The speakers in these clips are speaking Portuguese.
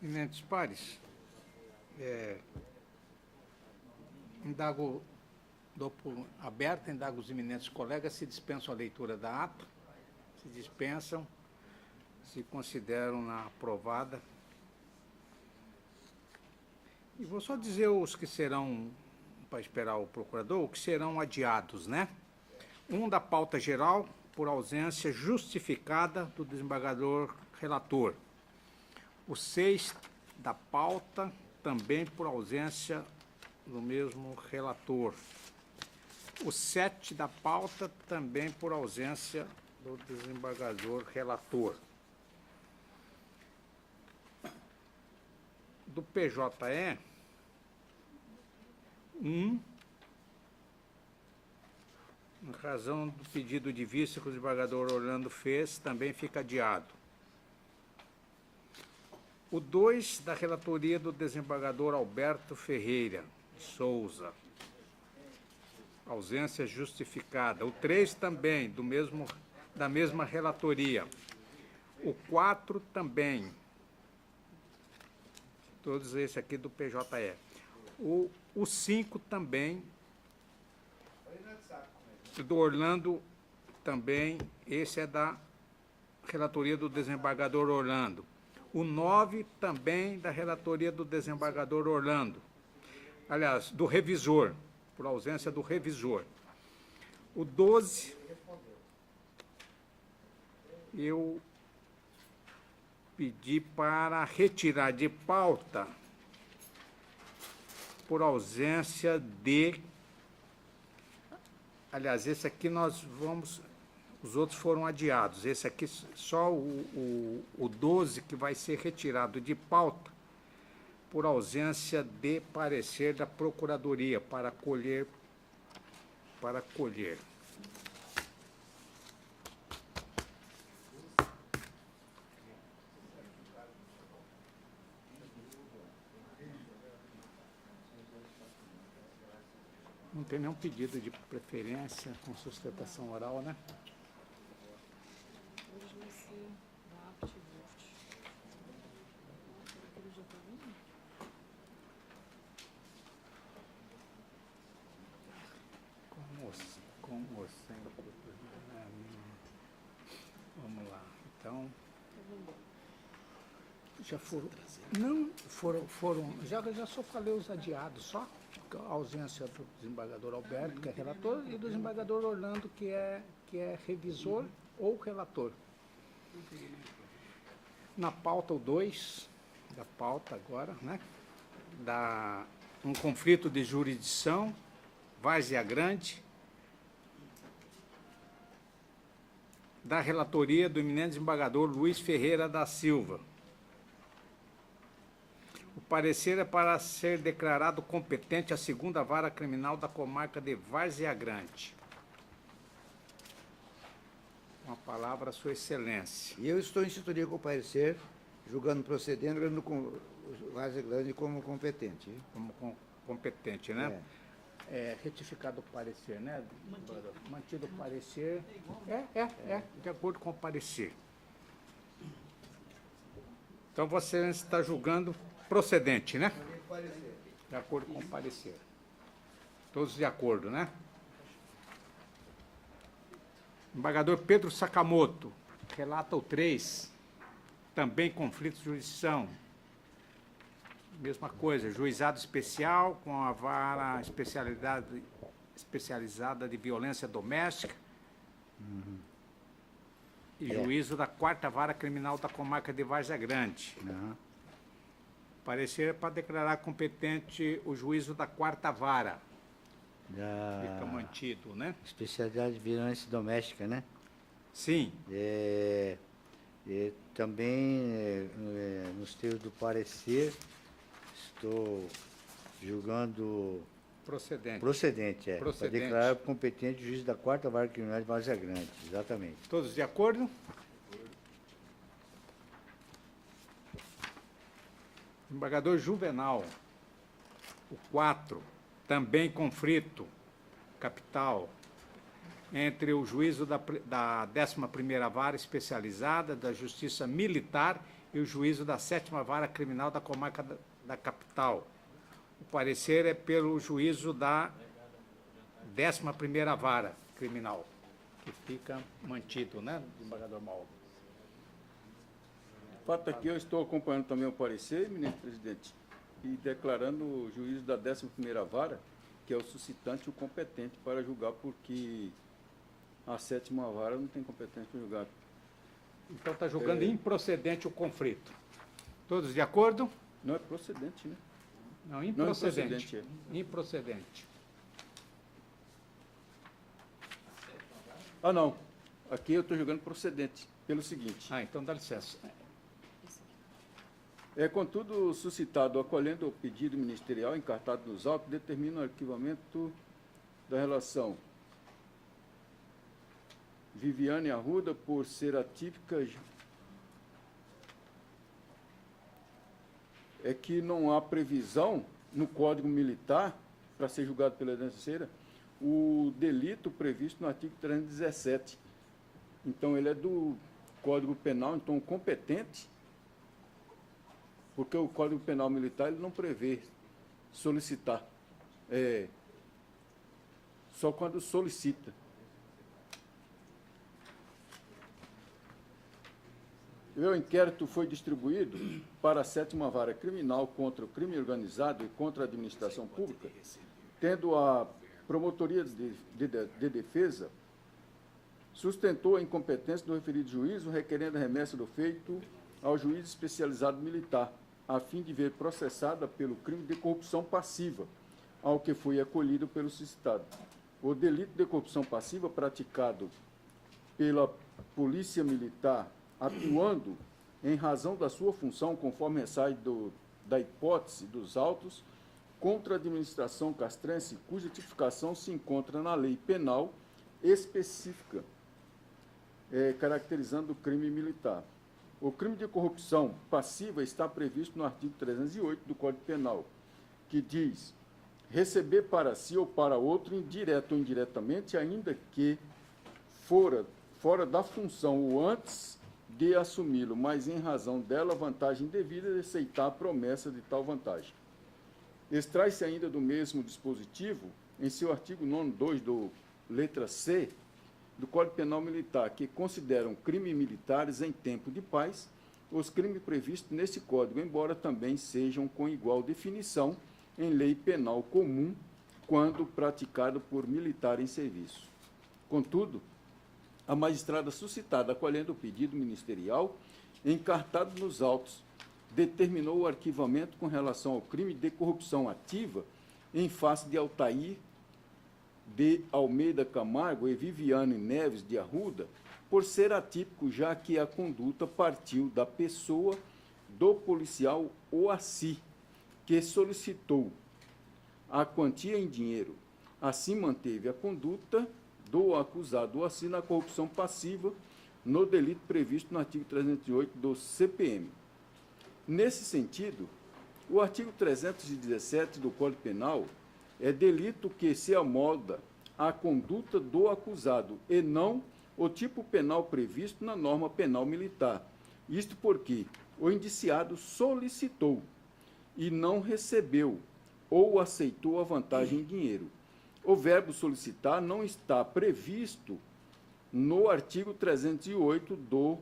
Eminentes pares, dou por aberta, indago os eminentes colegas se dispensam a leitura da ata, se dispensam, se consideram aprovada. E vou só dizer os que serão, para esperar o procurador, o que serão adiados, né? Da pauta geral, por ausência justificada do desembargador relator. O 6 da pauta, também por ausência do mesmo relator. O 7 da pauta, também por ausência do desembargador relator. Do PJE, em razão do pedido de vista que o desembargador Orlando fez, também fica adiado. O 2 da relatoria do desembargador Alberto Ferreira de Souza, ausência justificada. O 3 também, da mesma relatoria. O 4 também, todos esses aqui do PJE. O 5 também, do Orlando também, esse é da relatoria do desembargador Orlando. O 9 também da relatoria do desembargador Orlando. Aliás, do revisor, por ausência do revisor. O 12, eu pedi para retirar de pauta por ausência de... Aliás, esse aqui nós vamos... Os outros foram adiados. Esse aqui, só o 12 que vai ser retirado de pauta por ausência de parecer da Procuradoria para colher. Não tem nenhum pedido de preferência com sustentação oral, né? Hoje vai ser da AptVolt. Aquele já tá vindo? Com ou sem. Vamos lá. Então. Já foram. Não, foram. Já só falei os adiados, só. A ausência do desembargador Alberto, que é relator, e do desembargador Orlando, que é revisor ou relator. Na pauta, o 2 da pauta agora, né? Um conflito de jurisdição, Várzea Grande, da relatoria do eminente desembargador Luiz Ferreira da Silva. O parecer é para ser declarado competente a 2ª Vara Criminal da comarca de Várzea Grande. Com a palavra, Sua Excelência. E eu estou em sintonia com o parecer, julgando procedendo, dando com Várzea Grande como competente. Como competente, né? Retificado o parecer, né? Mantido o parecer. De acordo com o parecer. Então, você está julgando procedente, né? De acordo com o parecer. Todos de acordo, né? Embargador Pedro Sakamoto, relata o 3, também conflito de jurisdição. Mesma coisa, juizado especial com a vara especializada de violência doméstica e juízo da 4ª Vara Criminal da comarca de Várzea Grande. Parecer para declarar competente o juízo da 4ª Vara. Fica mantido, né? Especialidade de violência doméstica, né? Sim. Também, nos termos do parecer, estou julgando... Procedente. Para declarar competente o juiz da 4ª Vara Criminal de Várzea Grande, exatamente. Todos de acordo? Embargador Juvenal, o 4, também conflito capital entre o juízo da 11ª Vara Especializada da Justiça Militar e o juízo da 7ª Vara Criminal da Comarca da Capital. O parecer é pelo juízo da 11ª Vara Criminal, que fica mantido, né, desembargador Mauro? Fato aqui, eu estou acompanhando também o parecer, ministro presidente, e declarando o juízo da 11ª Vara, que é o suscitante e o competente para julgar, porque a 7ª Vara não tem competência para julgar. Então está julgando improcedente o conflito. Todos de acordo? Não é procedente, né? Não, Não é improcedente. improcedente, Improcedente. Ah, não. Aqui eu estou julgando procedente, pelo seguinte. Ah, então dá licença. É, contudo, suscitado, acolhendo o pedido ministerial encartado nos autos, determina o arquivamento da relação Viviane Arruda por ser atípica. É que não há previsão no Código Militar, para ser julgado pela terceira, o delito previsto no artigo 317. Então, ele é do Código Penal, então, competente, porque o Código Penal Militar ele não prevê solicitar, só quando solicita. O inquérito foi distribuído para a 7ª Vara Criminal contra o crime organizado e contra a administração pública, tendo a Promotoria de Defesa sustentou a incompetência do referido juízo, requerendo a remessa do feito ao juiz especializado militar, a fim de ver processada pelo crime de corrupção passiva, ao que foi acolhido pelo suscitado. O delito de corrupção passiva praticado pela Polícia Militar, atuando em razão da sua função, conforme ressai da hipótese dos autos, contra a administração castrense, cuja tipificação se encontra na lei penal específica, caracterizando o crime militar. O crime de corrupção passiva está previsto no artigo 308 do Código Penal, que diz: receber para si ou para outro, indireto ou indiretamente, ainda que fora da função ou antes de assumi-lo, mas em razão dela vantagem devida de aceitar a promessa de tal vantagem. Extrai-se ainda do mesmo dispositivo, em seu artigo 9º, do letra C, do Código Penal Militar, que consideram crimes militares em tempo de paz os crimes previstos nesse Código, embora também sejam com igual definição em lei penal comum, quando praticado por militar em serviço. Contudo, a magistrada suscitada, acolhendo o pedido ministerial, encartado nos autos, determinou o arquivamento com relação ao crime de corrupção ativa em face de Altair de Almeida Camargo e Viviane Neves de Arruda, por ser atípico, já que a conduta partiu da pessoa do policial OACI, que solicitou a quantia em dinheiro. Assim, manteve a conduta do acusado OACI na corrupção passiva, no delito previsto no artigo 308 do CPM. Nesse sentido, o artigo 317 do Código Penal é delito que se amolda à conduta do acusado e não o tipo penal previsto na norma penal militar. Isto porque o indiciado solicitou e não recebeu ou aceitou a vantagem em dinheiro. O verbo solicitar não está previsto no artigo 308 do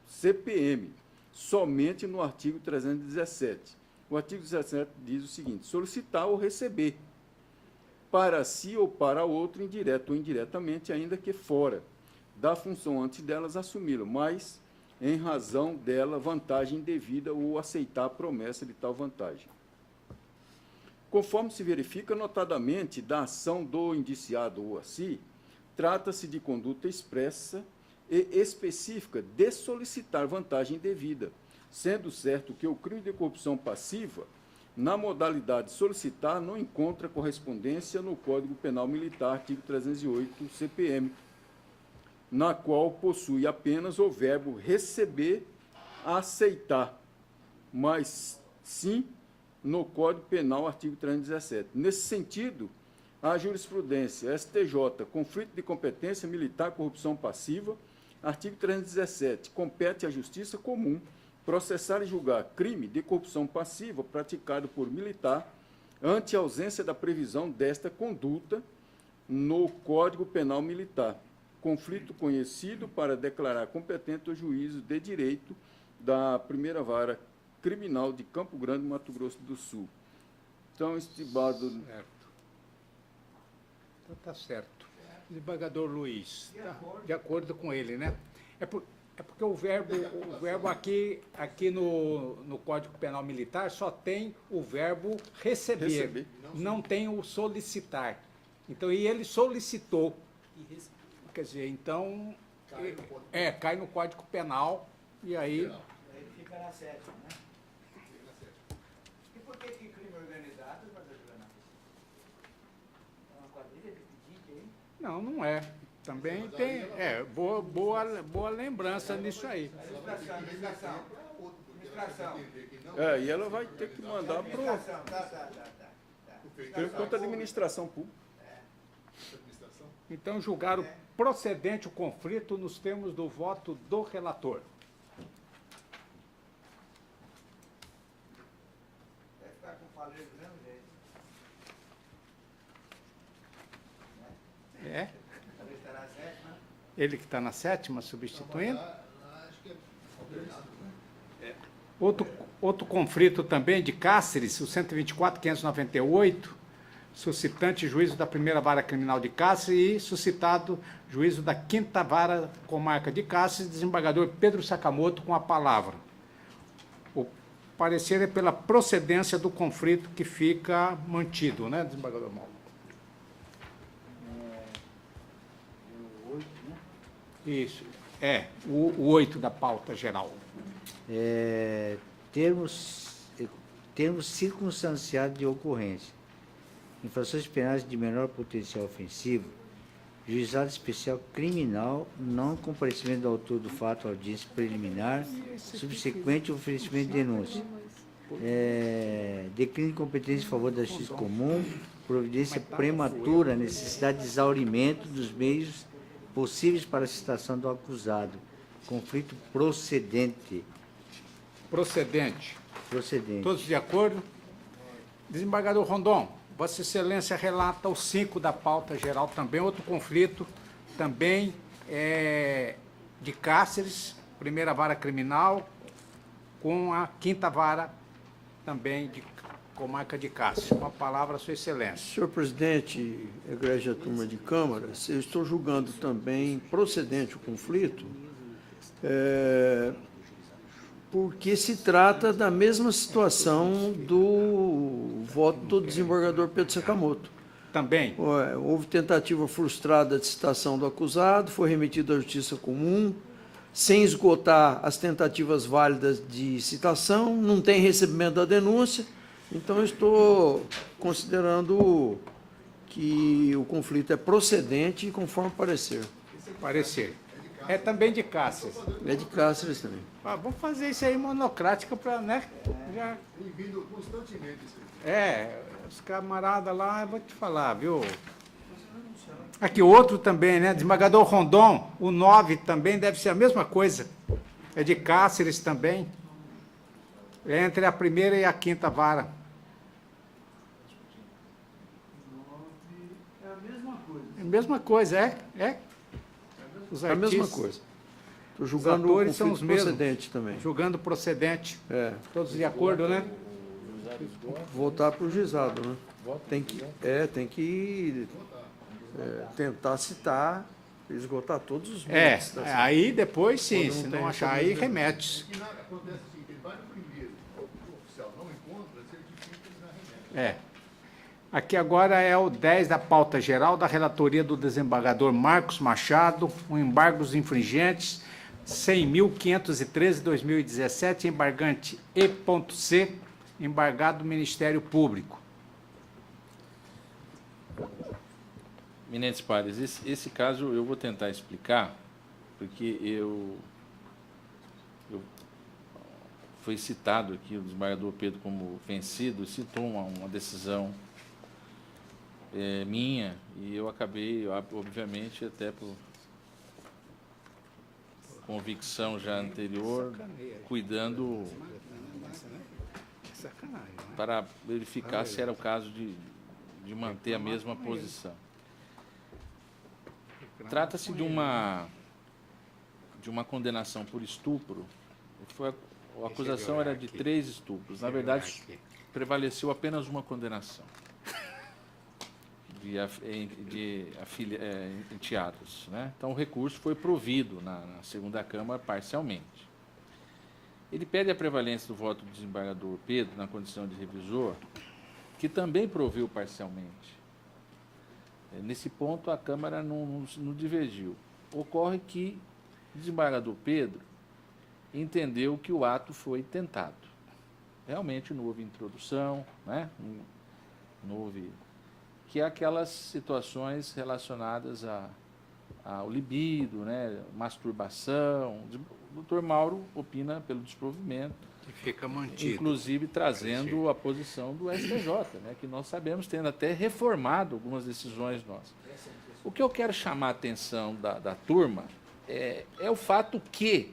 CPM, somente no artigo 317. O artigo 17 diz o seguinte: solicitar ou receber, para si ou para outro, indireto ou indiretamente, ainda que fora da função antes delas assumi-lo, mas, em razão dela, vantagem devida ou aceitar a promessa de tal vantagem. Conforme se verifica notadamente da ação do indiciado OACI, trata-se de conduta expressa e específica de solicitar vantagem devida, sendo certo que o crime de corrupção passiva, na modalidade solicitar, não encontra correspondência no Código Penal Militar, artigo 308 CPM, na qual possui apenas o verbo receber, aceitar, mas sim no Código Penal, artigo 317. Nesse sentido, a jurisprudência STJ, conflito de competência militar, corrupção passiva, artigo 317, compete à Justiça Comum processar e julgar crime de corrupção passiva praticado por militar ante a ausência da previsão desta conduta no Código Penal Militar, conflito conhecido para declarar competente o juízo de direito da primeira vara criminal de Campo Grande, Mato Grosso do Sul. Então, estimado... Certo. Então tá certo. Desembargador Luiz, tá de acordo com ele, né? É porque o verbo aqui no Código Penal Militar só tem o verbo receber. Não tem o solicitar. Então, e ele solicitou. Quer dizer, então, cai no Código Penal e aí... Ele fica na sétima, né? E por que crime organizado vai ajudar? É uma quadrilha de pedinte aí? Não, não é. Também tem... boa lembrança nisso aí. Administração. E ela vai ter que mandar para o... Quanto à administração pública. Então, julgaram procedente o conflito nos termos do voto do relator. Vai ficar com faleiro do mesmo jeito. É? Talvez estará a sétima. Ele que está na sétima, substituindo. Acho que é alternado, né? Outro conflito também de Cáceres, o 124.598, suscitante juízo da primeira vara criminal de Cáceres e suscitado juízo da quinta vara comarca de Cáceres, desembargador Pedro Sakamoto com a palavra. O parecer é pela procedência do conflito que fica mantido, né, desembargador Mauro? O 8, né? Isso, o 8 da pauta geral. Termos circunstanciados de ocorrência. Infrações penais de menor potencial ofensivo, juizado especial criminal, não comparecimento do autor do fato à audiência preliminar, subsequente oferecimento de denúncia. Declínio de competência em favor da justiça comum, providência prematura, necessidade de exaurimento dos meios possíveis para a citação do acusado, conflito procedente. Procedente. Procedente. Todos de acordo? Desembargador Rondon, Vossa Excelência relata o 5 da pauta geral, também outro conflito, também de Cáceres, primeira vara criminal, com a quinta vara também de comarca de Cáceres. Com a palavra, Sua Excelência. Senhor presidente, egrégia turma de câmaras, eu estou julgando também procedente o conflito, porque se trata da mesma situação do voto do desembargador Pedro Sakamoto. Também? Houve tentativa frustrada de citação do acusado, foi remetido à Justiça Comum, sem esgotar as tentativas válidas de citação, não tem recebimento da denúncia, então eu estou considerando que o conflito é procedente conforme parecer. Parecer. É também de Cáceres. É de Cáceres também. Vamos fazer isso aí monocrática para, né? Já... Tem vindo constantemente isso aí. Os camaradas lá, eu vou te falar, viu? Aqui outro também, né? Desembargador Rondon, o 9 também deve ser a mesma coisa. É de Cáceres também. É entre a primeira e a quinta vara. É a mesma coisa. É a mesma coisa, é? Os É a mesma artistas, coisa. Estou Os julgando o atores são conflito os mesmos. procedente também. Julgando procedente. Todos de acordo, né? Voltar para o juizado, né? Tem que tentar citar, esgotar todos os méritos da citação. Aí depois sim, Quando não se tem não achar aí, recebimento. remete. Que acontece assim, que ele vai no primeiro, o oficial não encontra, certifica que ele não remete. Aqui agora é o 10 da pauta geral, da relatoria do desembargador Marcos Machado, o embargos infringentes 100.513/2017, embargante E.C, embargado do Ministério Público. Eminentes pares, esse caso eu vou tentar explicar, porque foi citado aqui o desembargador Pedro como vencido, citou uma decisão convicção já anterior, cuidando Sacanagem, né? para verificar se era o caso de manter a mesma posição. Trata-se de uma condenação por estupro. A acusação era de 3 estupros. Na verdade, prevaleceu apenas uma condenação de enteados, né? Então, o recurso foi provido na segunda Câmara parcialmente. Ele pede a prevalência do voto do desembargador Pedro na condição de revisor, que também proveu parcialmente. Nesse ponto, a Câmara não divergiu. Ocorre que o desembargador Pedro entendeu que o ato foi tentado. Realmente não houve introdução, né? Não houve... que é aquelas situações relacionadas ao libido, né? Masturbação. O doutor Mauro opina pelo desprovimento, Que fica mantido. inclusive trazendo a posição do STJ, né? Que nós sabemos, tendo até reformado algumas decisões nossas. O que eu quero chamar a atenção da turma é o fato que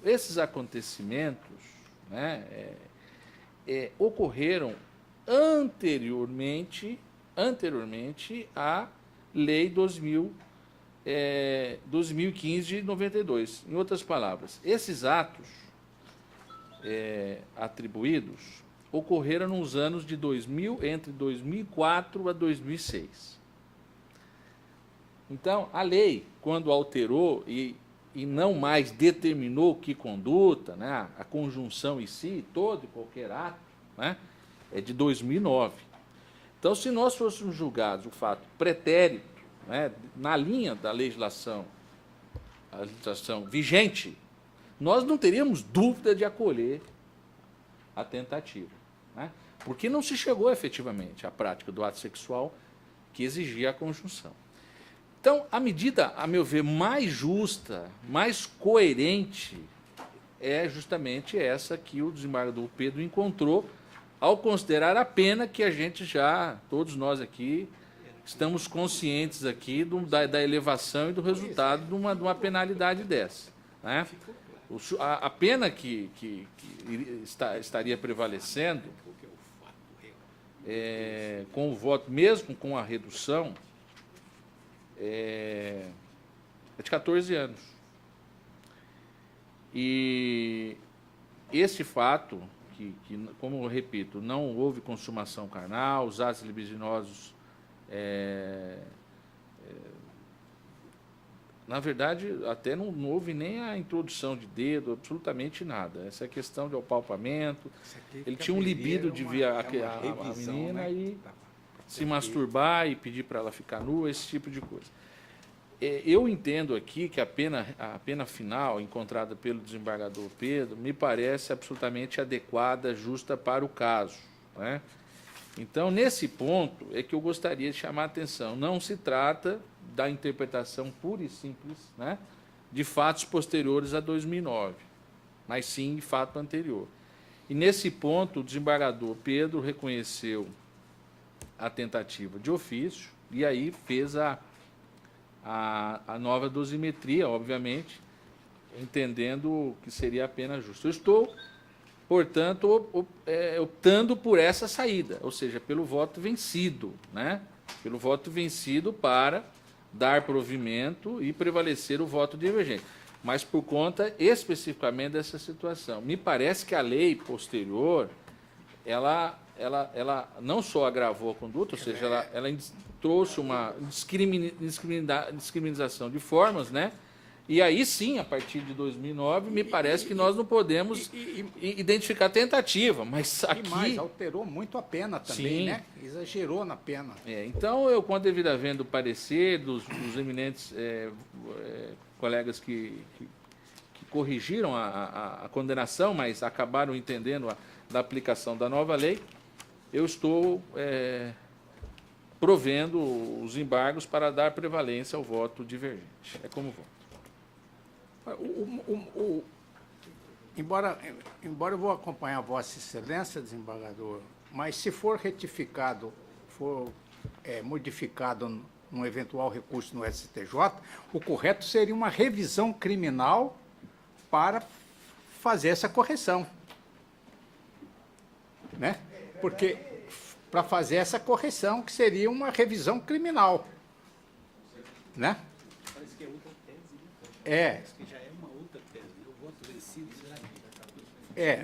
esses acontecimentos, né, ocorreram anteriormente à Lei 2015 de 92. Em outras palavras, esses atos atribuídos ocorreram nos anos de entre 2004 a 2006. Então, a lei, quando alterou e não mais determinou que conduta, né, a conjunção em si, todo e qualquer ato, né, é de 2009. Então, se nós fôssemos julgados o fato pretérito, né, na linha da legislação vigente, nós não teríamos dúvida de acolher a tentativa, né, porque não se chegou efetivamente à prática do ato sexual que exigia a conjunção. Então, a medida, a meu ver, mais justa, mais coerente, é justamente essa que o desembargador Pedro encontrou ao considerar a pena que a gente já, todos nós aqui, estamos conscientes aqui da elevação e do resultado de uma penalidade dessa, né? A pena que estaria prevalecendo, com o voto, mesmo com a redução, é de 14 anos. E esse fato, que, como eu repito, não houve consumação carnal, os atos libidinosos, na verdade, até não houve nem a introdução de dedo, absolutamente nada. Essa é questão de apalpamento. Ele tinha um libido de ver a menina, né? E se masturbar e pedir para ela ficar nua, esse tipo de coisa. Eu entendo aqui que a pena final encontrada pelo desembargador Pedro me parece absolutamente adequada, justa para o caso, né? Então, nesse ponto, é que eu gostaria de chamar a atenção. Não se trata da interpretação pura e simples, né, de fatos posteriores a 2009, mas sim de fato anterior. E, nesse ponto, o desembargador Pedro reconheceu a tentativa de ofício e aí fez a nova dosimetria, obviamente, entendendo que seria a pena justa. Eu estou, portanto, optando por essa saída, ou seja, pelo voto vencido, né? Pelo voto vencido para dar provimento e prevalecer o voto divergente. Mas por conta especificamente dessa situação. Me parece que a lei posterior, ela não só agravou a conduta, ou seja, ela trouxe uma discriminação de formas, né? E aí sim, a partir de 2009, me parece que nós não podemos identificar tentativa, mas aqui... E mais, alterou muito a pena também, sim, né? Exagerou na pena. Então, eu, com a devida vendo o parecer dos eminentes colegas que corrigiram a condenação, mas acabaram entendendo da aplicação da nova lei, eu estou provendo os embargos para dar prevalência ao voto divergente. É como voto. Embora eu vou acompanhar Vossa Excelência, desembargador, mas se for retificado, for modificado um eventual recurso no STJ, o correto seria uma revisão criminal para fazer essa correção. Né? Porque para fazer essa correção, que seria uma revisão criminal. Né? Parece que é outra tese, né? É. Parece que já é uma outra tese, né? O voto vencido, será que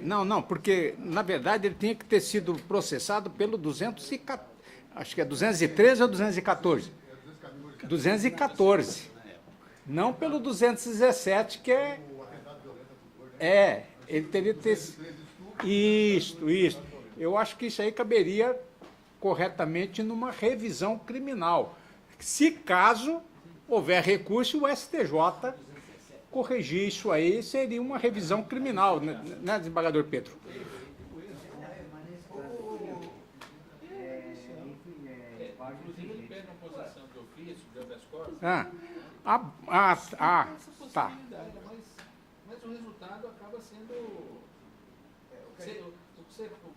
Não, porque, na verdade, ele tinha que ter sido processado pelo 214, acho que é 213 ou 214? 214. Não pelo 217, que é... ele teria que ter... Isso. Eu acho que isso aí caberia corretamente numa revisão criminal. Se caso houver recurso, o STJ corrigir isso aí, seria uma revisão criminal, né, desembargador Pedro? Inclusive, ele pede uma posição de ofício, de habeas corpus. Tá. Mas o resultado acaba sendo... o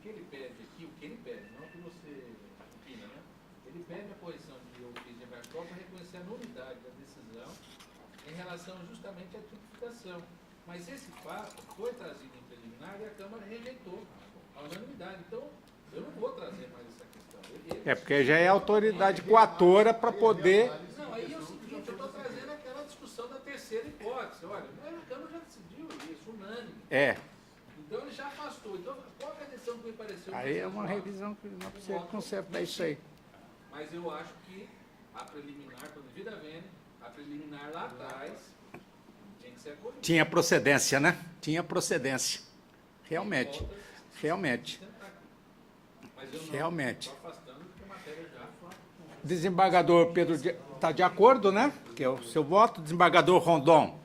que ele pede aqui, não o que você opina, né? Ele pede a posição de ofício de habeas corpus para reconhecer a nulidade da decisão em relação justamente à tipificação. Mas esse fato foi trazido em preliminar e a Câmara rejeitou a unanimidade. Então, eu não vou trazer mais essa questão. Porque já é autoridade coatora para poder... Não, aí é o seguinte, eu estou trazendo aquela discussão da terceira hipótese. Olha, a Câmara já decidiu isso, unânime. Então ele já afastou. Então, qual é a decisão que me pareceu? Aí é uma revisão criminal para você consertar isso aí. Mas eu acho que a preliminar, quando devida vênia, a preliminar lá atrás, tinha que ser acolhida. Tinha procedência, né? Tinha procedência. Realmente. Mas eu não Realmente. estou afastando porque a matéria já foi. Desembargador Pedro está de acordo, né? Que é o seu voto. Desembargador Rondon.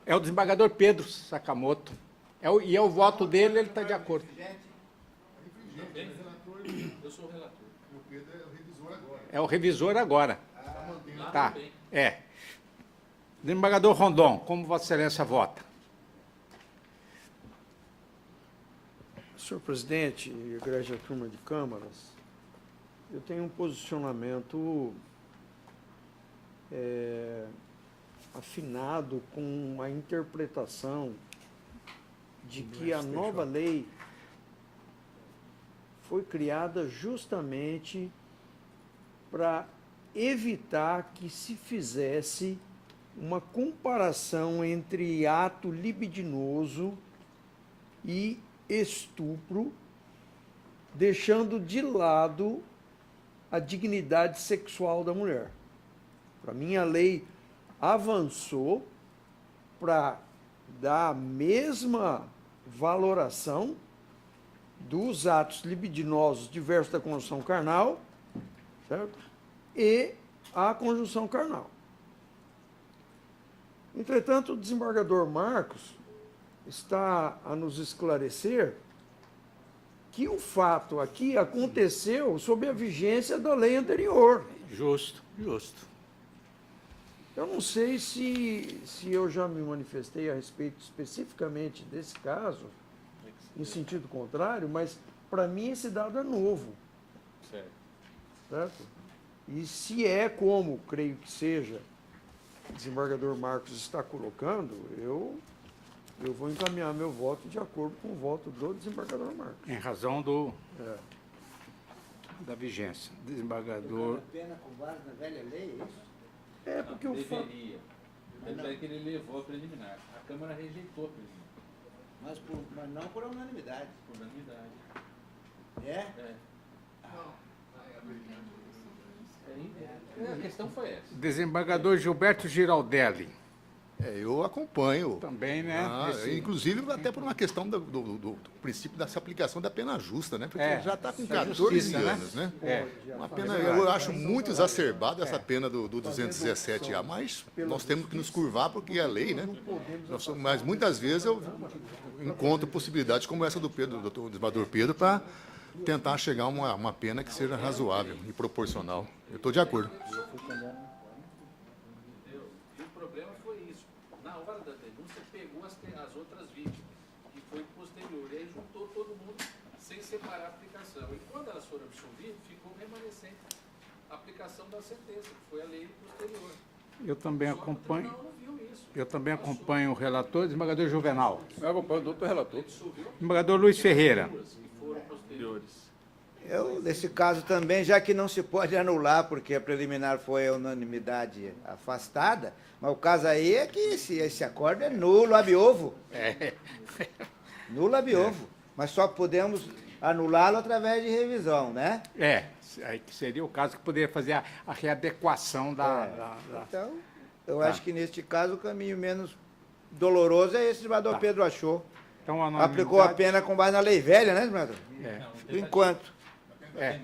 É o desembargador Pedro Sakamoto. E é o voto dele, ele está de acordo. Eu sou o relator. O Pedro é o revisor agora. É o revisor agora. Está mantendo. Tá. Desembargador Rondon, como Vossa Excelência vota? Senhor presidente e egrégia turma de câmaras, eu tenho um posicionamento afinado com a interpretação de que a nova lei foi criada justamente para evitar que se fizesse uma comparação entre ato libidinoso e estupro, deixando de lado a dignidade sexual da mulher. Para mim, a lei avançou para dar a mesma valoração dos atos libidinosos diversos da conjunção carnal, certo? E a conjunção carnal. Entretanto, o desembargador Marcos está a nos esclarecer que o fato aqui aconteceu sob a vigência da lei anterior. Justo. Eu não sei se eu já me manifestei a respeito especificamente desse caso, em sentido contrário, mas para mim esse dado é novo. Certo? E se é como creio que seja, o desembargador Marcos está colocando, eu vou encaminhar meu voto de acordo com o voto do desembargador Marcos. Em razão da vigência. Desembargador... A pena com base na velha lei, é isso? É porque o fato... Deveria. Tanto é que ele levou a preliminar. A Câmara rejeitou a preliminar. Mas não por unanimidade. Por unanimidade. A questão foi essa. Desembargador Gilberto Giraldelli. Eu acompanho. Também, né? Inclusive, até por uma questão do princípio dessa aplicação da pena justa, né? Porque já está com da 14 justiça, anos, né? Uma pena, eu acho muito exacerbada essa pena do 217A, mas nós temos que nos curvar porque é a lei, né? Mas muitas vezes eu encontro possibilidades como essa do desembargador Pedro para tentar chegar a uma pena que seja razoável e proporcional. Eu estou de acordo. E o problema foi isso. Na hora da denúncia, pegou as outras vítimas, que foi posterior. E aí juntou todo mundo sem separar a aplicação. E quando elas foram absolvidas, ficou remanescente a aplicação da sentença, que foi a lei posterior. Eu também acompanho. Não viu isso. Eu também acompanho o relator, desembargador Juvenal. Eu acompanho o doutor relator. Desembargador Luiz Ferreira. Eu, nesse caso também, já que não se pode anular, porque a preliminar foi a unanimidade afastada, mas o caso aí é que esse acordo é nulo ab ovo. Nulo ab ovo. Mas só podemos anulá-lo através de revisão, né? Aí que seria o caso que poderia fazer a readequação da... Então, eu acho que neste caso o caminho menos doloroso é esse que o desembargador Pedro achou. Então, a Aplicou a pena com base na lei velha, né, desembargador? Por enquanto. É.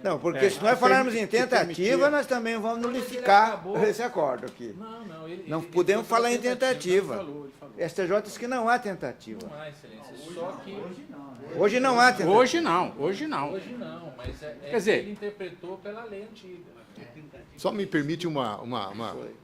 Não, porque se nós falarmos em tentativa, nós também vamos nulificar esse acordo aqui. Não podemos falar em tentativa. STJ diz que não há tentativa. Não há, excelência. Só que Hoje não há tentativa. Hoje não, hoje não. hoje não, mas Quer dizer, ele interpretou pela lei antiga. Só me permite uma Foi.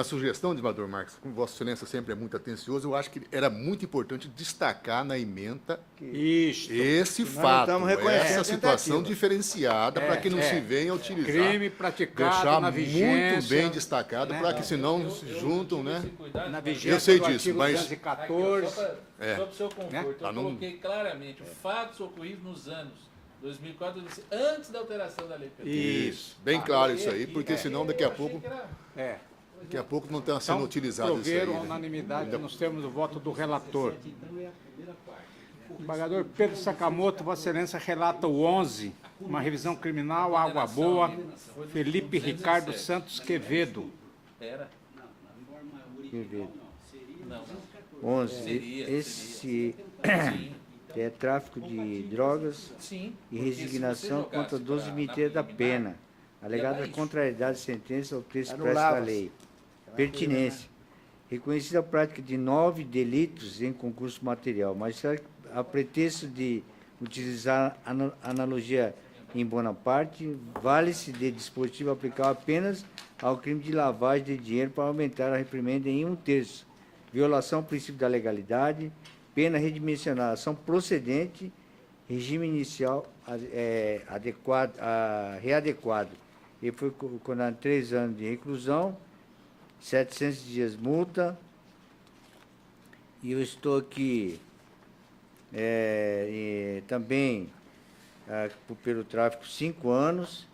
sugestão, desembargador Marques, como Vossa Excelência sempre é muito atencioso, eu acho que era muito importante destacar na ementa Isso. esse nós não fato, estamos reconhecendo essa a situação tentativa. diferenciada, para que não se venha a utilizar. Crime praticado Deixar na vigência. muito bem destacado, né? para que senão se juntam, né? Na vigência Eu sei do disso, artigo mas- 214. Só para o seu conforto, Né? eu Pra não- coloquei claramente fatos ocorridos nos anos 2004, antes da alteração da lei penal. Isso, bem claro isso aí, porque senão daqui a Eu achei pouco, que era- daqui a pouco não está sendo Então, utilizado isso aí. proveram a né? unanimidade nos termos do voto do relator. Desembargador Pedro Sakamoto, Vossa Excelência relata o 11, uma revisão criminal, Água Boa, Felipe Ricardo Santos Quevedo. Era. Quevedo. Não. 11. Seria, Esse Sim, é tráfico de drogas sim. e porque se resignação você contra jogasse 12 pra- limites da na pena, alegada dar isso. contrariedade de sentença ao texto expresso da Anulava-se. lei. Pertinência. Reconhecida a prática de 9 delitos em concurso material, mas a pretexto de utilizar analogia em Bonaparte, vale-se de dispositivo aplicável apenas ao crime de lavagem de dinheiro para aumentar a reprimenda em 1/3. Violação ao princípio da legalidade, pena redimensionada, ação procedente, regime inicial readequado. Ele foi condenado a 3 anos de reclusão, 700 dias multa, e eu estou aqui também pelo tráfico 5 anos,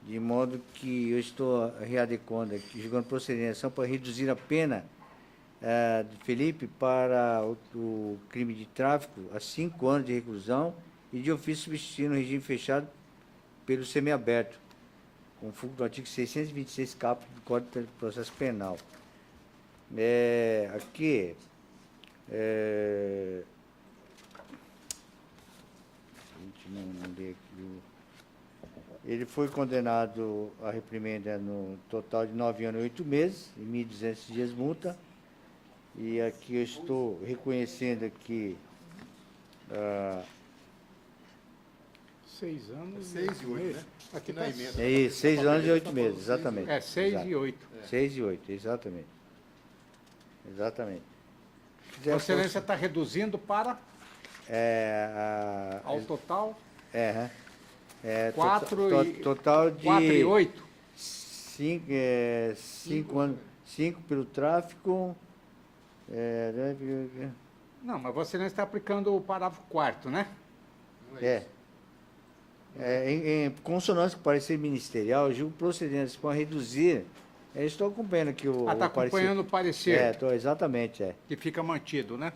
de modo que eu estou readequando aqui, julgando procedência para reduzir a pena de Felipe para o crime de tráfico a 5 anos de reclusão e de ofício substituindo o regime fechado pelo semiaberto, com fogo do artigo 626 caput do Código de Processo Penal. Aqui, não li aqui ele foi condenado a reprimenda no total de 9 anos e 8 meses, e 1.200 dias multa. E aqui eu estou reconhecendo aqui 6 anos. 6 e 8, né? Aqui Na tá emenda. é isso, 6 anos e 8 meses, exatamente. 6 e 8. 6 e 8, exatamente. Exatamente. Vossa Excelência está reduzindo para, ao total, total de 4 e 8. 5 anos, 5 pelo tráfico. Não, mas Vossa Excelência está aplicando o parágrafo 4º, né? Em consonância com o parecer ministerial, eu julgo procedentes para reduzir. Eu estou acompanhando aqui o. Está acompanhando o parecer, Exatamente, que fica mantido, né?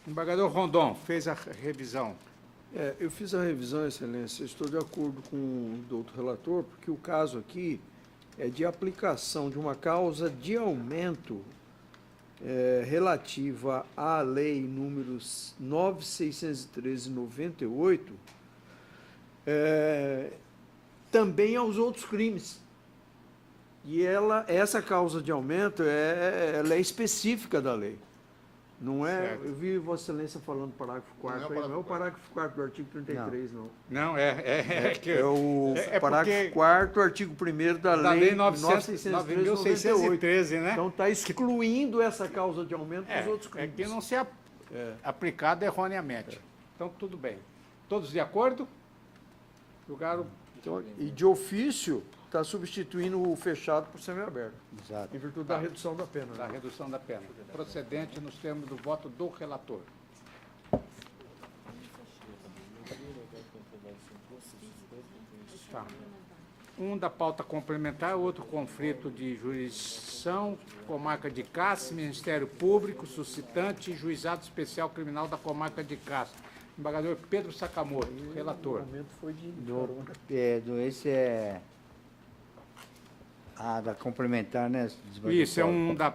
O embargador Rondon fez a revisão. Eu fiz a revisão, Excelência. Estou de acordo com o doutor relator, porque o caso aqui é de aplicação de uma causa de aumento relativa à lei números 9.613/98, também aos outros crimes. E essa causa de aumento ela é específica da lei. Não é, Certo. eu vi Vossa Excelência falando parágrafo 4º, não é o parágrafo 4º do artigo 33, não. Não, que É o é parágrafo porque 4º, artigo 1º da da lei lei 9.613, 9.613, né? Então está excluindo essa causa de aumento dos outros É crimes. que não ser aplicado erroneamente. Então, tudo bem. Todos de acordo? Julgaram Então, e de ofício, está substituindo o fechado por semiaberto, Exato. em virtude da redução da pena. Da redução da pena. Procedente nos termos do voto do relator. Tá. Um da pauta complementar, outro conflito de jurisdição, comarca de Cáceres, Ministério Público, suscitante e Juizado Especial Criminal da comarca de Cáceres. Embargador Pedro Sakamoto, relator. O momento foi de Esse é da complementar, né? Isso, é um da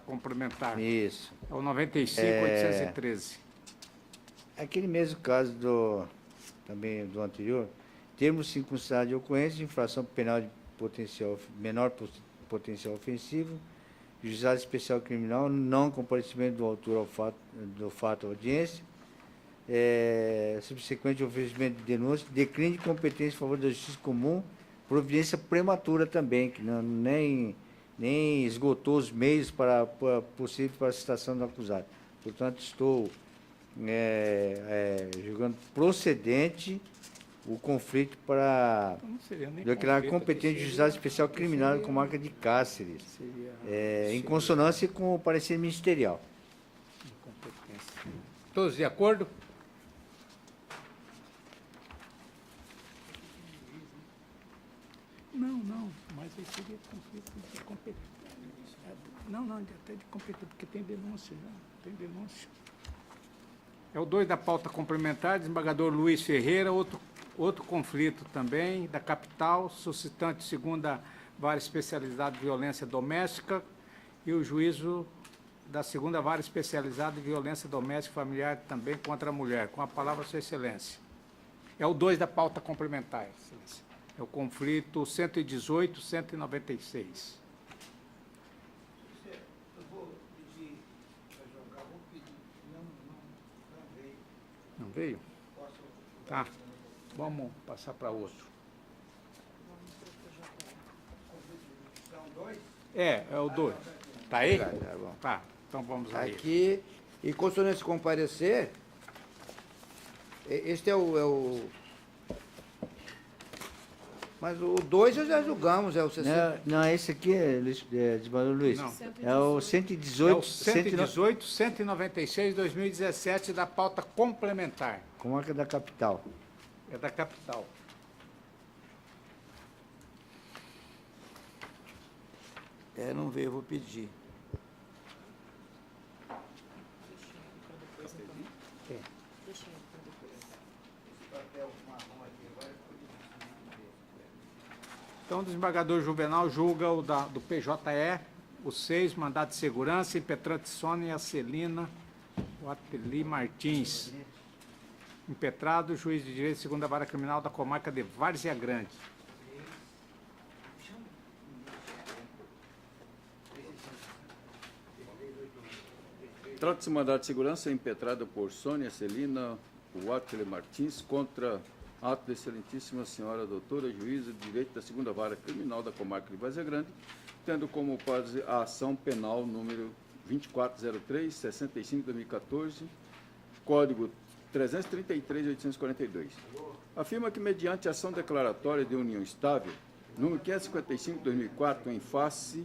complementar. Isso. É o 95.813. Aquele mesmo caso também do anterior, termos circunstanciais de ocorrência de infração penal de menor potencial ofensivo, juizado especial criminal, não comparecimento do autor do fato à audiência, subsequente oferecimento de denúncia, declínio de competência em favor da justiça comum, providência prematura também, que nem esgotou os meios possíveis para a citação do acusado. Portanto, estou julgando procedente o conflito para declarar competente juizado especial criminal da comarca de Cáceres, em consonância com o parecer ministerial. Todos de acordo? Não, mas aí seria conflito de competência. Não, até de competência, porque tem denúncia já, tem denúncia. É o 2 da pauta complementar, desembargador Luiz Ferreira, outro conflito também, da capital, suscitante segunda vara especializada de violência doméstica e o juízo da segunda vara especializada de violência doméstica e familiar também contra a mulher. Com a palavra, Sua Excelência. É o 2 da pauta complementar, Excelência. É o conflito 118, 196. Não veio? Tá. Vamos passar para outro. É o 2. Tá aí? Tá bom. Tá, então vamos aí. Aqui, em consonância com o parecer, este é o... Mas o 2 já julgamos, é o 60. Não, esse aqui desembargador Luiz. Não. É o 118. É o 118, 196, 2017, da pauta complementar. Comarca da capital. É da capital. Não veio, eu vou pedir. Então, o desembargador Juvenal julga o do PJE, o 6, mandado de segurança, impetrante Sônia Celina Guateli Martins. Impetrado, juiz de direito, segunda vara criminal da comarca de Várzea Grande. Trata-se de mandado de segurança impetrado por Sônia Celina Guateli Martins contra ato da excelentíssima senhora doutora juíza de direito da segunda vara criminal da comarca de Várzea Grande, tendo como base a ação penal número 2403-65-2014, código 333.842. Afirma que, mediante ação declaratória de união estável, número 555/2004, em face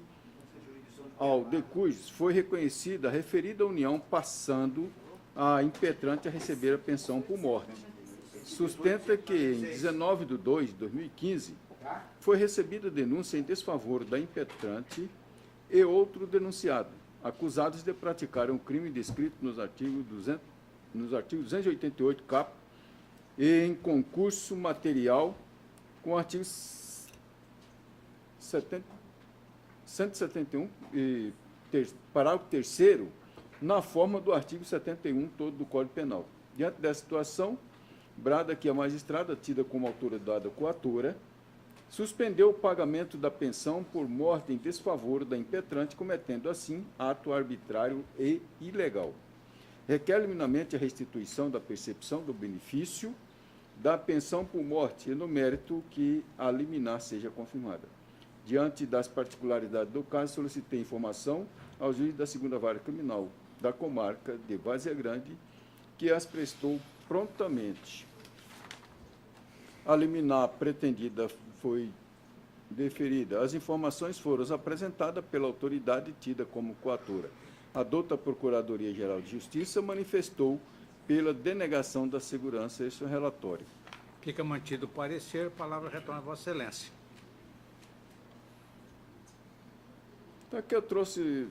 ao de cujos foi reconhecida a referida união, passando a impetrante a receber a pensão por morte. Sustenta que, em 19 de 2 de 2015, foi recebida denúncia em desfavor da impetrante e outro denunciado, acusados de praticar um crime descrito nos artigos 288 cap e em concurso material com o artigo 171 e parágrafo 3º, na forma do artigo 71 todo do Código Penal. Diante dessa situação, brada que a magistrada, tida como autoridade coatora, suspendeu o pagamento da pensão por morte em desfavor da impetrante, cometendo assim ato arbitrário e ilegal. Requer liminarmente a restituição da percepção do benefício da pensão por morte e no mérito que a liminar seja confirmada. Diante das particularidades do caso, solicitei informação ao juiz da segunda vara criminal da comarca de Várzea Grande, que as prestou prontamente. A liminar pretendida foi deferida. As informações foram apresentadas pela autoridade tida como coatora. A douta Procuradoria-Geral de Justiça manifestou pela denegação da segurança esse relatório. Fica mantido o parecer, a palavra retorna a Vossa Excelência. Então, aqui eu trouxe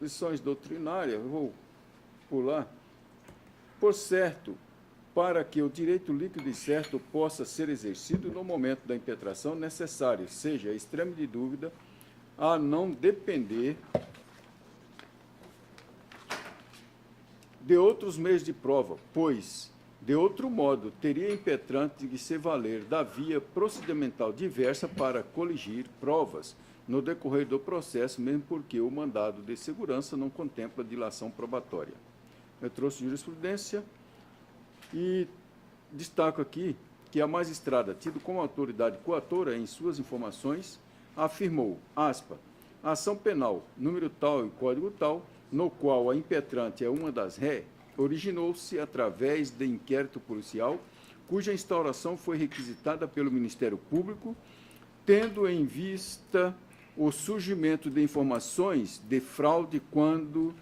lições doutrinárias, eu vou pular. Por certo, para que o direito líquido e certo possa ser exercido no momento da impetração necessário, seja extremo de dúvida, a não depender de outros meios de prova, pois, de outro modo, teria impetrante de se valer da via procedimental diversa para coligir provas no decorrer do processo, mesmo porque o mandado de segurança não contempla dilação probatória. Eu trouxe jurisprudência e destaco aqui que a magistrada, tido como autoridade coatora em suas informações, afirmou, aspa, ação penal, número tal e código tal, no qual a impetrante é uma das ré, originou-se através de inquérito policial, cuja instauração foi requisitada pelo Ministério Público, tendo em vista o surgimento de informações de fraude quando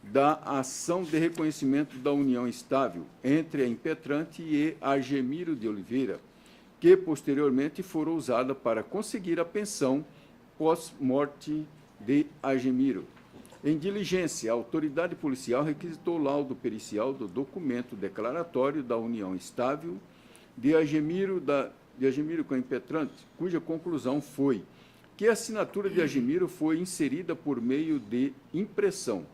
da ação de reconhecimento da união estável entre a impetrante e Argemiro de Oliveira, que posteriormente foram usada para conseguir a pensão pós-morte de Argemiro. Em diligência, a autoridade policial requisitou laudo pericial do documento declaratório da união estável de Argemiro com a impetrante, cuja conclusão foi que a assinatura de Argemiro foi inserida por meio de impressão.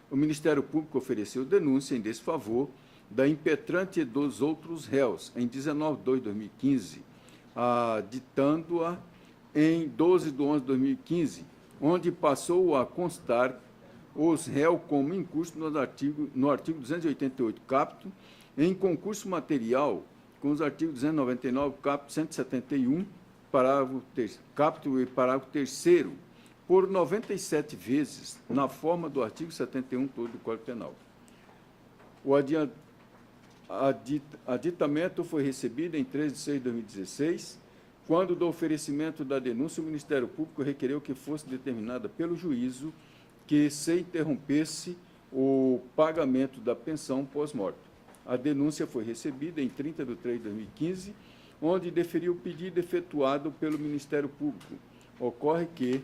O Ministério Público ofereceu denúncia em desfavor da impetrante e dos outros réus em 19/2/2015, ditando-a em 12/11/2015, onde passou a constar os réus como incurso no artigo 288, capto, em concurso material, com os artigos 299, capto 171, parágrafo capto e parágrafo 3º, por 97 vezes, na forma do artigo 71 todo do Código Penal. O aditamento foi recebido em 13 de 6 de 2016, quando do oferecimento da denúncia, o Ministério Público requereu que fosse determinada pelo juízo que se interrompesse o pagamento da pensão pós-morte. A denúncia foi recebida em 30 de 3 de 2015, onde deferiu o pedido efetuado pelo Ministério Público. Ocorre que,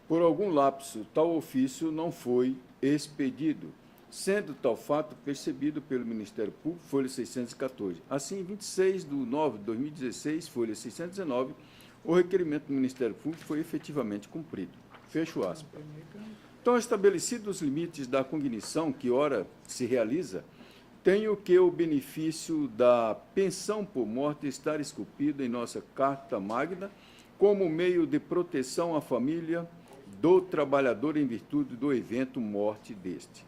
por algum lapso, tal ofício não foi expedido, sendo tal fato percebido pelo Ministério Público, folha 614. Assim, em 26 de 9 de 2016, folha 619, o requerimento do Ministério Público foi efetivamente cumprido. Fecho aspas. Então, estabelecidos os limites da cognição que ora se realiza, tenho que o benefício da pensão por morte estar esculpido em nossa Carta Magna como meio de proteção à família do trabalhador em virtude do evento morte deste.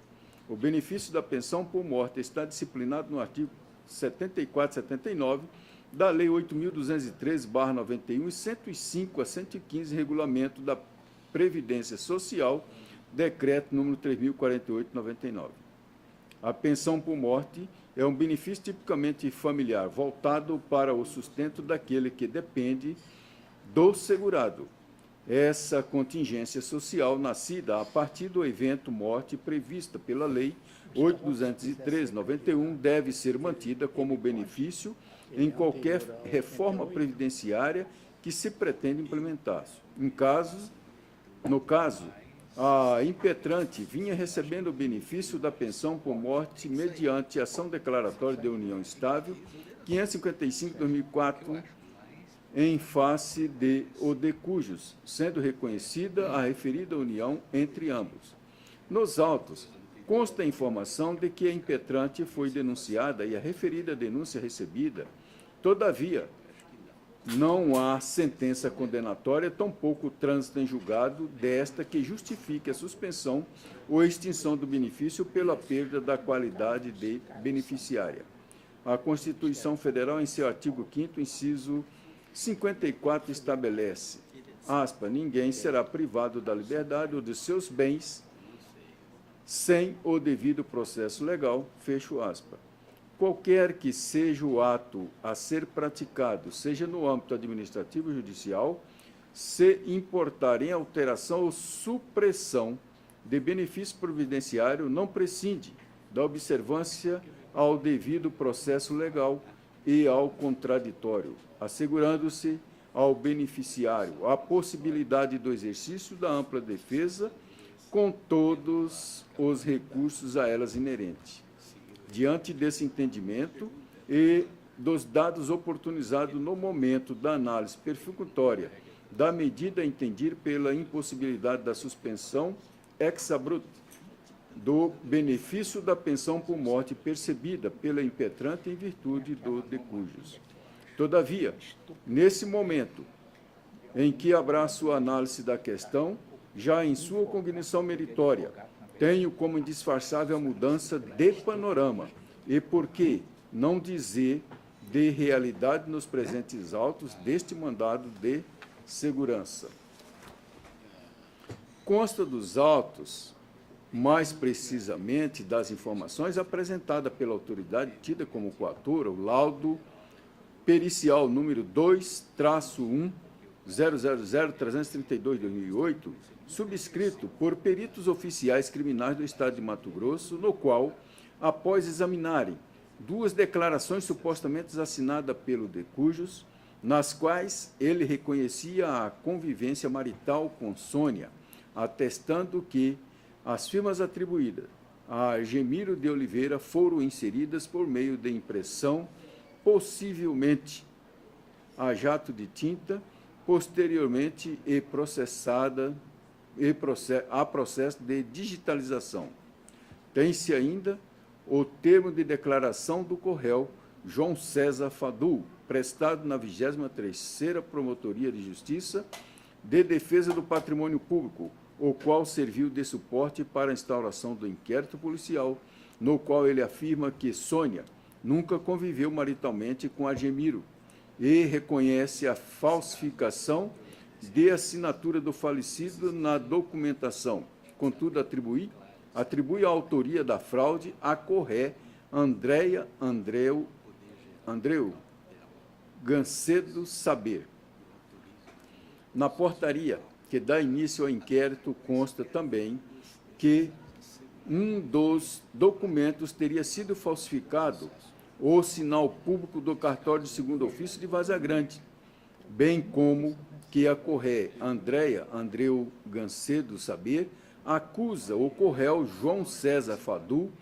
O benefício da pensão por morte está disciplinado no artigo 74 e 79 da Lei 8.213/91 e 105 a 115, Regulamento da Previdência Social, Decreto número 3.048/99. A pensão por morte é um benefício tipicamente familiar, voltado para o sustento daquele que depende do segurado. Essa contingência social, nascida a partir do evento morte prevista pela Lei 8.213/91, deve ser mantida como benefício em qualquer reforma previdenciária que se pretenda implementar. No caso, a impetrante vinha recebendo o benefício da pensão por morte mediante ação declaratória de união estável 555/2004, em face de o de cujos, sendo reconhecida a referida união entre ambos. Nos autos, consta a informação de que a impetrante foi denunciada e a referida denúncia recebida. Todavia, não há sentença condenatória, tampouco trânsito em julgado desta que justifique a suspensão ou extinção do benefício pela perda da qualidade de beneficiária. A Constituição Federal, em seu artigo 5º, inciso 54, estabelece, aspa, ninguém será privado da liberdade ou de seus bens sem o devido processo legal, fecho aspa. qualquer que seja o ato a ser praticado, seja no âmbito administrativo ou judicial, se importar em alteração ou supressão de benefício providenciário, não prescinde da observância ao devido processo legal e ao contraditório, assegurando-se ao beneficiário a possibilidade do exercício da ampla defesa com todos os recursos a elas inerentes. Diante desse entendimento e dos dados oportunizados no momento da análise persecutória da medida a entender pela impossibilidade da suspensão ex abrupto do benefício da pensão por morte percebida pela impetrante em virtude do decujus. Todavia, nesse momento em que abraço a análise da questão, já em sua cognição meritória, tenho como indisfarçável a mudança de panorama e, por que não dizer, de realidade nos presentes autos deste mandado de segurança. Consta dos autos, mais precisamente das informações apresentadas pela autoridade tida como coatora, o laudo pericial número 2-1-000-332-2008, subscrito por peritos oficiais criminais do Estado de Mato Grosso, no qual, após examinarem duas declarações supostamente assinadas pelo decujus, nas quais ele reconhecia a convivência marital com Sônia, atestando que as firmas atribuídas a Gemiro de Oliveira foram inseridas por meio de impressão, possivelmente a jato de tinta, posteriormente a processo de digitalização. Tem-se ainda o termo de declaração do Corréu João César Fadu, prestado na 23ª Promotoria de Justiça de Defesa do Patrimônio Público, o qual serviu de suporte para a instauração do inquérito policial, no qual ele afirma que Sônia nunca conviveu maritalmente com Argemiro e reconhece a falsificação de assinatura do falecido na documentação. Contudo, atribui a autoria da fraude a Corré Andreu Gancedo Saber. Na portaria que dá início ao inquérito, consta também que um dos documentos teria sido falsificado, o sinal público do cartório de segundo ofício de Vaza Grande, bem como que a Corré Andreu Gancedo Saber acusa o Corréu João César Fadu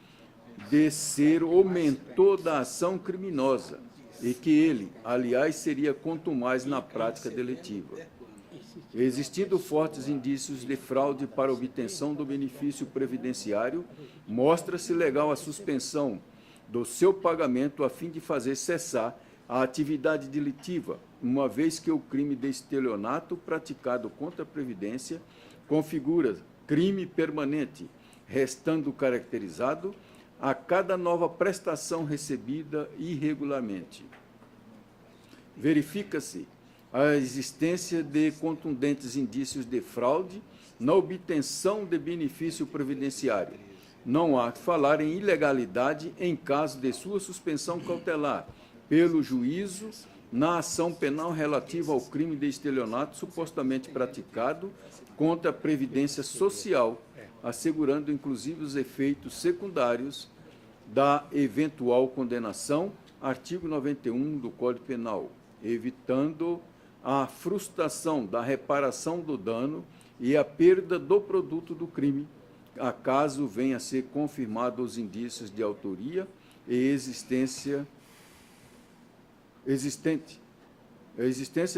de ser o mentor da ação criminosa e que ele, aliás, seria contumaz na prática deletiva. Existindo fortes indícios de fraude para obtenção do benefício previdenciário, mostra-se legal a suspensão do seu pagamento a fim de fazer cessar a atividade delitiva, uma vez que o crime de estelionato praticado contra a Previdência configura crime permanente, restando caracterizado a cada nova prestação recebida irregularmente. Verifica-se a existência de contundentes indícios de fraude na obtenção de benefício previdenciário. Não há que falar em ilegalidade em caso de sua suspensão cautelar pelo juízo na ação penal relativa ao crime de estelionato supostamente praticado contra a Previdência Social, assegurando inclusive os efeitos secundários da eventual condenação, artigo 91 do Código Penal, evitando a frustração da reparação do dano e a perda do produto do crime, acaso venha a ser confirmado os indícios de autoria e existência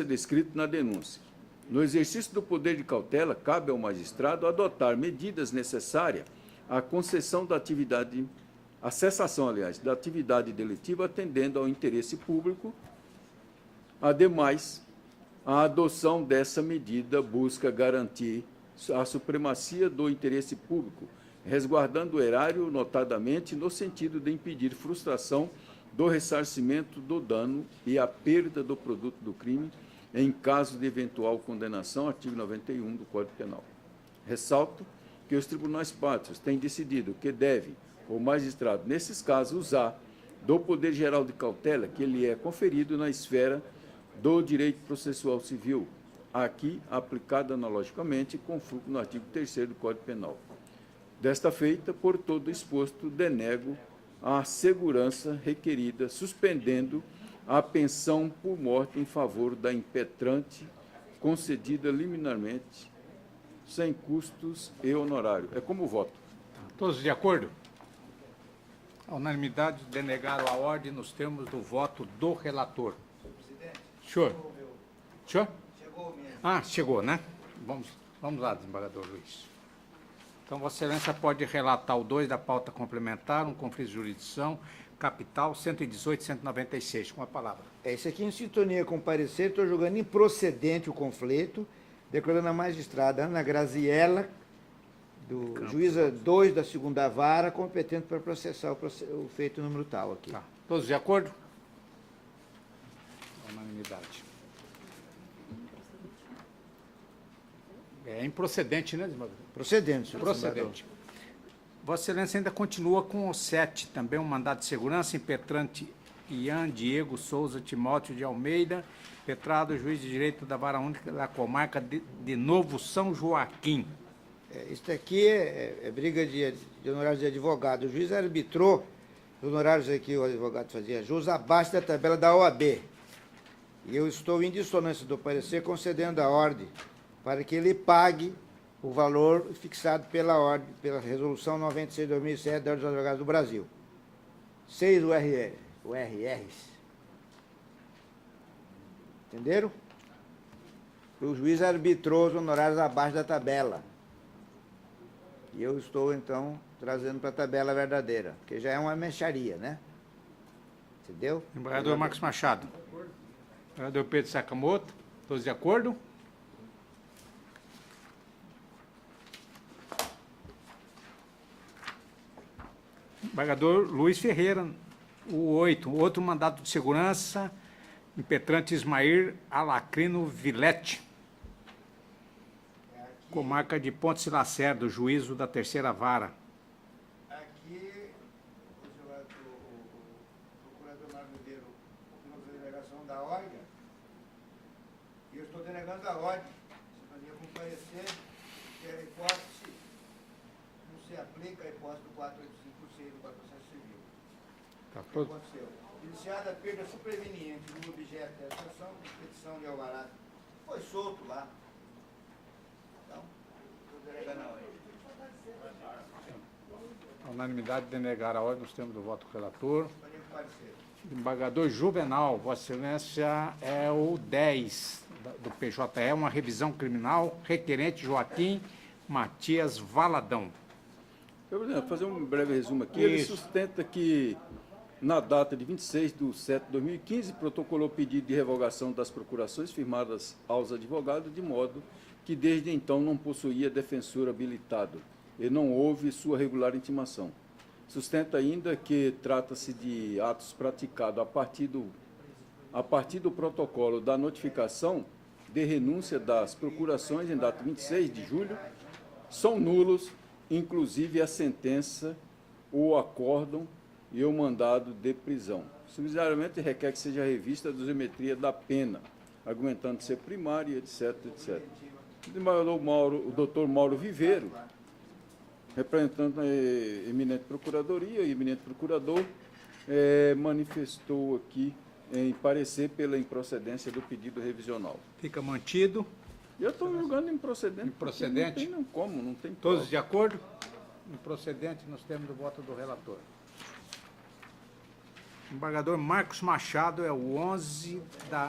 descrita na denúncia. No exercício do poder de cautela, cabe ao magistrado adotar medidas necessárias à concessão da atividade, à cessação, aliás, da atividade deletiva, atendendo ao interesse público. Ademais, a adoção dessa medida busca garantir a supremacia do interesse público, resguardando o erário, notadamente no sentido de impedir frustração do ressarcimento do dano e a perda do produto do crime em caso de eventual condenação, artigo 91 do Código Penal. Ressalto que os tribunais pátrios têm decidido que deve o magistrado, nesses casos, usar do poder geral de cautela que lhe é conferido na esfera do direito processual civil, aqui aplicada analogicamente com fulcro no artigo 3º do Código Penal. Desta feita, por todo exposto, denego a segurança requerida, suspendendo a pensão por morte em favor da impetrante, concedida liminarmente, sem custos e honorário. É como voto. Todos de acordo? A unanimidade denegaram a ordem nos termos do voto do relator. Senhor? Senhor? Chegou mesmo. Ah, chegou, né? Vamos lá, desembargador Luiz. Então, Vossa Excelência pode relatar o 2 da pauta complementar, um conflito de jurisdição, capital 118 196. Com a palavra. Isso aqui em sintonia com o parecer, estou julgando improcedente o conflito, declarando a magistrada Ana Graziella, juíza 2 da 2ª vara, competente para processar o feito número tal aqui. Tá. Todos de acordo? Unanimidade. É improcedente, né, desembargador? Procedente, senhor Procedente. Vossa Excelência ainda continua com o 7, também um mandado de segurança, impetrante Ian Diego Souza Timóteo de Almeida, impetrado, juiz de direito da Vara Única da Comarca de Novo São Joaquim. Isso aqui é briga de honorários de advogado. O juiz arbitrou os honorários aqui, o advogado fazia jus, abaixo da tabela da OAB. E eu estou em dissonância do parecer, concedendo a ordem para que ele pague o valor fixado pela ordem, pela resolução 96/2007 da Ordem dos Advogados do Brasil. 6 URRs. Entenderam? O juiz arbitrou os honorários abaixo da tabela. E eu estou, então, trazendo para a tabela verdadeira, porque já é uma mexaria, né? Entendeu? Embargador Marcos Machado. Embargador Pedro Sakamoto. Todos de acordo? Embargador Luiz Ferreira, o 8, outro mandato de segurança, impetrante Ismair Alacrino Vilete, comarca de Pontes e Lacerda, juízo da 3ª vara. Aqui, o procurador Mário Ribeiro opinou a delegação da ordem, e eu estou delegando a ordem, sintonia com o parecer, que a hipótese não se aplica à hipótese do 485/6 do Código de Processo Civil. Tá O que todo. aconteceu? Iniciada a perda superveniente do objeto dessa ação, expedição de alvará, foi solto lá. Então, estou delegando a ordem. A unanimidade de denegar a ordem nos termos do voto do relator. Sintonia com o parecer. Embargador Juvenal, Vossa Excelência, é o 10 do PJE, uma revisão criminal, requerente Joaquim Matias Valadão. Eu vou fazer um breve resumo aqui. Ele sustenta que, na data de 26/7/2015, protocolou pedido de revogação das procurações firmadas aos advogados, de modo que desde então não possuía defensor habilitado e não houve sua regular intimação. Sustenta ainda que trata-se de atos praticados a partir do protocolo da notificação de renúncia das procurações em data 26 de julho, são nulos, inclusive a sentença, o acórdão e o mandado de prisão. Subsidiariamente, requer que seja revista a dosimetria da pena, argumentando ser primária, etc, etc. O doutor Mauro Viveiro, representando a eminente procuradoria e eminente procurador, manifestou aqui em parecer pela improcedência do pedido revisional. Fica mantido. Eu estou julgando improcedente. Improcedente? Não tem como, não tem Todos prova. de acordo? Improcedente nos termos do voto do relator. Embargador Marcos Machado é o 11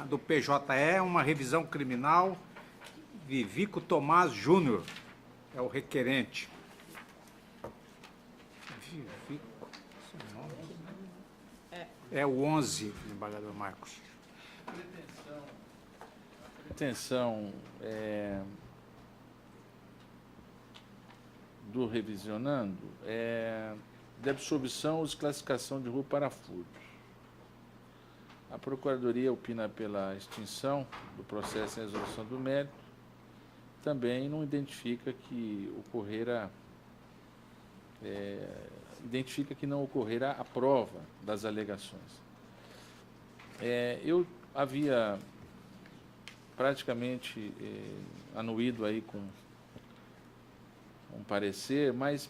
do PJE, uma revisão criminal. Vivico Tomás Júnior é o requerente. Vivico, seu nome? É o 11, embargador Marcos. Pretensão do revisionando de absorção ou desclassificação de rua para furtos. A Procuradoria opina pela extinção do processo em resolução do mérito. Também não identifica que ocorrera identifica que não ocorrerá a prova das alegações. Eu havia praticamente anuído aí com um parecer, mas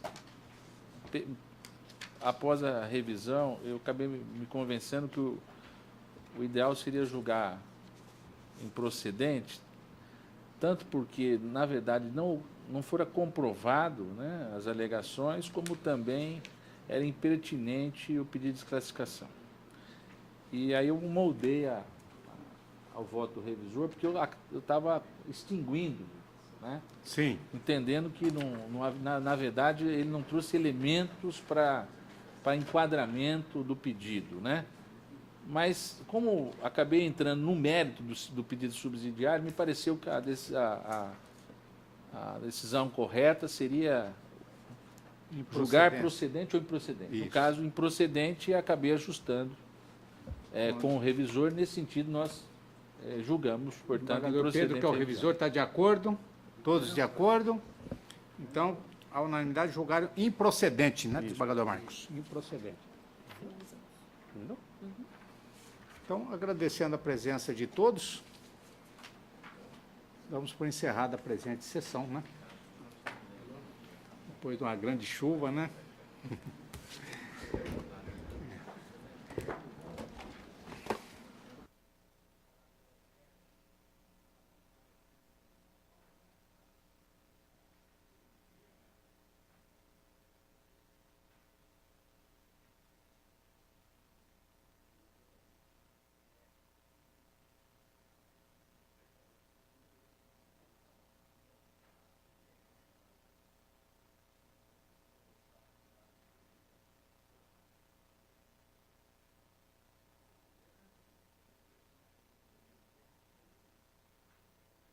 após a revisão eu acabei me convencendo que o ideal seria julgar improcedente, tanto porque, na verdade, não fora comprovado, né, as alegações, como também era impertinente o pedido de desclassificação. E aí eu moldei ao voto do revisor, porque eu estava extinguindo, né? Sim. Entendendo que, na verdade, ele não trouxe elementos para enquadramento do pedido, né? Mas, como acabei entrando no mérito do pedido subsidiário, me pareceu que a decisão correta seria julgar procedente ou improcedente. Isso. No caso, improcedente, acabei ajustando com o revisor. Nesse sentido, nós julgamos, portanto, Desembargador Pedro, que é o revisor, está de acordo? Todos de acordo? Então, a unanimidade julgaram improcedente, né, desembargador Marcos? Improcedente. Entendeu? Então, agradecendo a presença de todos, damos por encerrada a presente sessão, né? Depois de uma grande chuva, né?